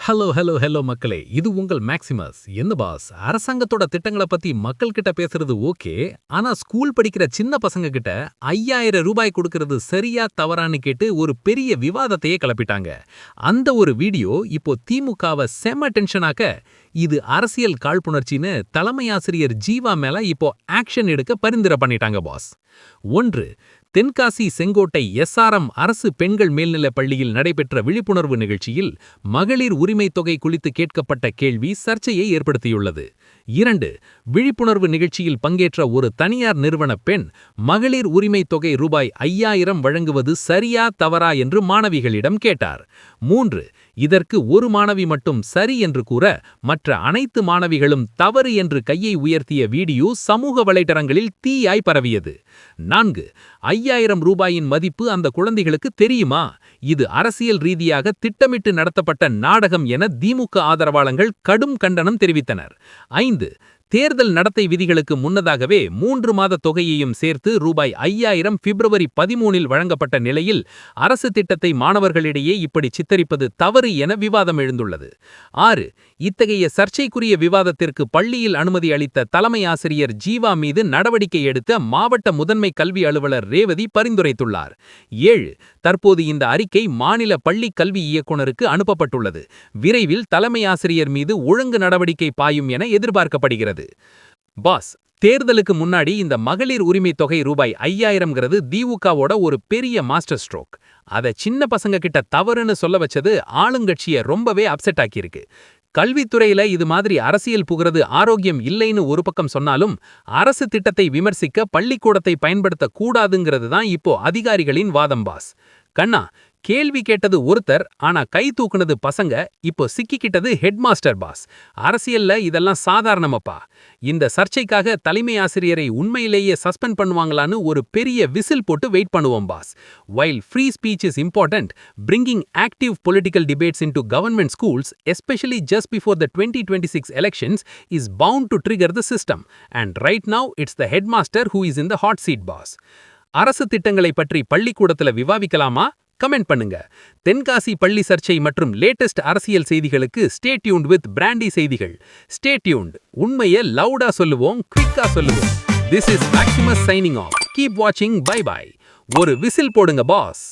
Hello மக்களே. இது உங்கள் மேக்ஸிமஸ். என்ன பாஸ், அரசாங்கத்தோட திட்டங்கள பத்தி மக்கள் கிட்ட பேசுறது ஓகே. ஆனா ஸ்கூல் படிக்கிற சின்ன பசங்க கிட்ட 5000 ரூபாய் கொடுக்கிறது சரியா தவறான்னு கேட்டு ஒரு பெரிய விவாதத்தையே கிளப்பிட்டாங்க. அந்த ஒரு வீடியோ இப்போ திமுகவை செம டென்ஷனாக்க, இது அரசியல் காழ்ப்புணர்ச்சின்னு தலைமை ஆசிரியர் ஜீவா மேல இப்போ ஆக்ஷன் எடுக்க பரிந்துரை பண்ணிட்டாங்க பாஸ். 1. தென்காசி செங்கோட்டை எஸ்ஆர்எம் அரசு பெண்கள் மேல்நிலைப் பள்ளியில் நடைபெற்ற விழிப்புணர்வு நிகழ்ச்சியில் மகளிர் உரிமை தொகை குறித்து கேட்கப்பட்ட கேள்வி சர்ச்சையை ஏற்படுத்தியுள்ளது. 2. விழிப்புணர்வு நிகழ்ச்சியில் பங்கேற்ற ஒரு தனியார் நிறுவன பெண் மகளிர் உரிமை தொகை ரூபாய் 5000 வழங்குவது சரியா தவறா என்று மாணவிகளிடம் கேட்டார். 3. இதற்கு ஒரு மாணவி மட்டும் சரி என்று கூற, மற்ற அனைத்து மாணவிகளும் தவறு என்று கையை உயர்த்திய வீடியோ சமூக வலைதளங்களில் தீயாய் பரவியது. 4. 5000 ரூபாயின் மதிப்பு அந்த குழந்தைகளுக்கு தெரியுமா? இது அரசியல் ரீதியாக திட்டமிட்டு நடத்தப்பட்ட நாடகம் என திமுக ஆதரவாளர்கள் கடும் கண்டனம் தெரிவித்தனர். 5. தேர்தல் நடத்தை விதிகளுக்கு முன்னதாகவே 3 மாத தொகையையும் சேர்த்து ரூபாய் 5000 பிப்ரவரி 13இல் வழங்கப்பட்ட நிலையில் அரசு திட்டத்தை மாணவர்களிடையே இப்படி சித்தரிப்பது தவறு என விவாதம் எழுந்துள்ளது. 6. இத்தகைய சர்ச்சைக்குரிய விவாதத்திற்கு பள்ளியில் அனுமதி அளித்த தலைமை ஆசிரியர் ஜீவா மீது நடவடிக்கை எடுத்த மாவட்ட முதன்மை கல்வி அலுவலர் ரேவதி பரிந்துரைத்துள்ளார். 7. தற்போது இந்த அறிக்கை மாநில பள்ளி கல்வி இயக்குநருக்கு அனுப்பப்பட்டுள்ளது. விரைவில் தலைமை ஆசிரியர் மீது ஒழுங்கு நடவடிக்கை பாயும் என எதிர்பார்க்கப்படுகிறது. பாஸ், தேர்தலுக்கு முன்னாடி இந்த மகளிர் உரிமை தொகை ரூபாய் 5000ங்கிறது திமுகவோட ஒரு பெரிய மாஸ்டர் ஸ்ட்ரோக். அத சின்ன பசங்க கிட்ட தவறுன்னு சொல்ல வச்சது ஆளுங்கட்சிய ரொம்பவே அப்செட் ஆக்கியிருக்கு. கல்வித்துறையில இது மாதிரி அரசியல் புகிறது ஆரோக்கியம் இல்லைன்னு ஒரு பக்கம் சொன்னாலும், அரசு திட்டத்தை விமர்சிக்க பள்ளிக்கூடத்தை பயன்படுத்த கூடாதுங்கிறது தான் இப்போ அதிகாரிகளின் வாதம் பாஸ். கண்ணா, கேள்வி கேட்டது ஒருத்தர், ஆனா கை தூக்குனது பசங்க. இப்போ சிக்கிக்கிட்டது ஹெட்மாஸ்டர் பாஸ். அரசியல்ல இதெல்லாம் சாதாரணமப்பா. இந்த சர்ச்சைக்காக தலைமை ஆசிரியரை உண்மையிலேயே சஸ்பெண்ட் பண்ணுவாங்களான்னு ஒரு பெரிய விசில் போட்டு வெயிட் பண்ணுவோம் pass. While free speech is important, bringing active political debates into government schools, especially just before the 2026 elections, is bound to trigger the system. And right now, it's the headmaster who is in the hot seat boss. அரசு திட்டங்களை பற்றி பள்ளிக்கூடத்துல விவாதிக்கலாமா? Comment பண்ணுங்க. தென்காசி பள்ளி சர்ச்சை மற்றும் latest அரசியல் செய்திகளுக்கு ஸ்டே டியூன்ட் வித் பிராண்டி செய்திகள். Stay tuned. உண்மையை லவுடா சொல்லுவோம், குவிக்கா சொல்லுவோம். This is Maximus signing off. Keep watching. Bye bye. ஒரு விசில் போடுங்க பாஸ்.